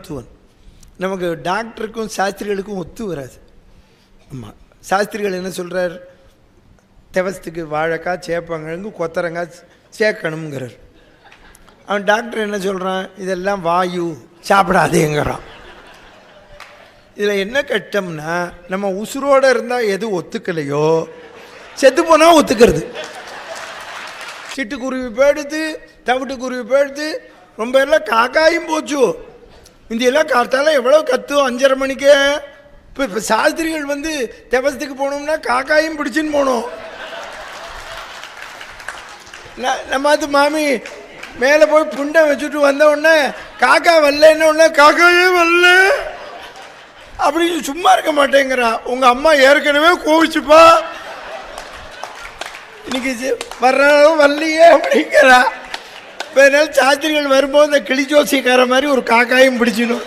மருத்துவன். நமக்கு டாக்டருக்கும் சாஸ்திரிகளுக்கும் ஒத்து வராது. ஆமாம், சாஸ்திரிகள் என்ன சொல்கிறார்? தெவசத்துக்கு வாழைக்காய், சேப்பங்கிழங்கு, கொத்தரங்காய் சேர்க்கணுங்கிறார். அவன் டாக்டர் என்ன சொல்கிறான்? இதெல்லாம் வாயு, சாப்பிடாதேங்கிறான். இதில் என்ன கஷ்டம்னா, நம்ம உசுரோடு இருந்தால் எது ஒத்துக்கலையோ செத்து போனால் ஒத்துக்கிறது. சிட்டுக்குருவி போயிடுது, தவிட்டுக்குருவி போயிடுது, ரொம்ப எல்லாம் காக்காயும் போச்சு. இந்தியெல்லாம் காத்தால எவ்வளோ கத்தும் 5:30 மணிக்கே. இப்போ சாஸ்திரிகள் வந்து தெவசத்துக்கு போனோம்னா காக்காயும் பிடிச்சின்னு போனோம். நம்ம அது மாமி மேலே போய் புண்டை வச்சுட்டு வந்த உடனே காக்கா வரலன்னு உடனே காக்காயே வரல அப்படின்னு சும்மா இருக்க மாட்டேங்கிறான். உங்கள் அம்மா ஏற்கனவே கோவிச்சுப்பா, இன்னைக்கு வர்றதும் வரலையே அப்படிங்கிறா. இப்போ என்னால் சாஸ்திரிகள் வரும்போது இந்த கிளி ஜோசியக்கார மாதிரி ஒரு காக்காயும் பிடிச்சிடும்.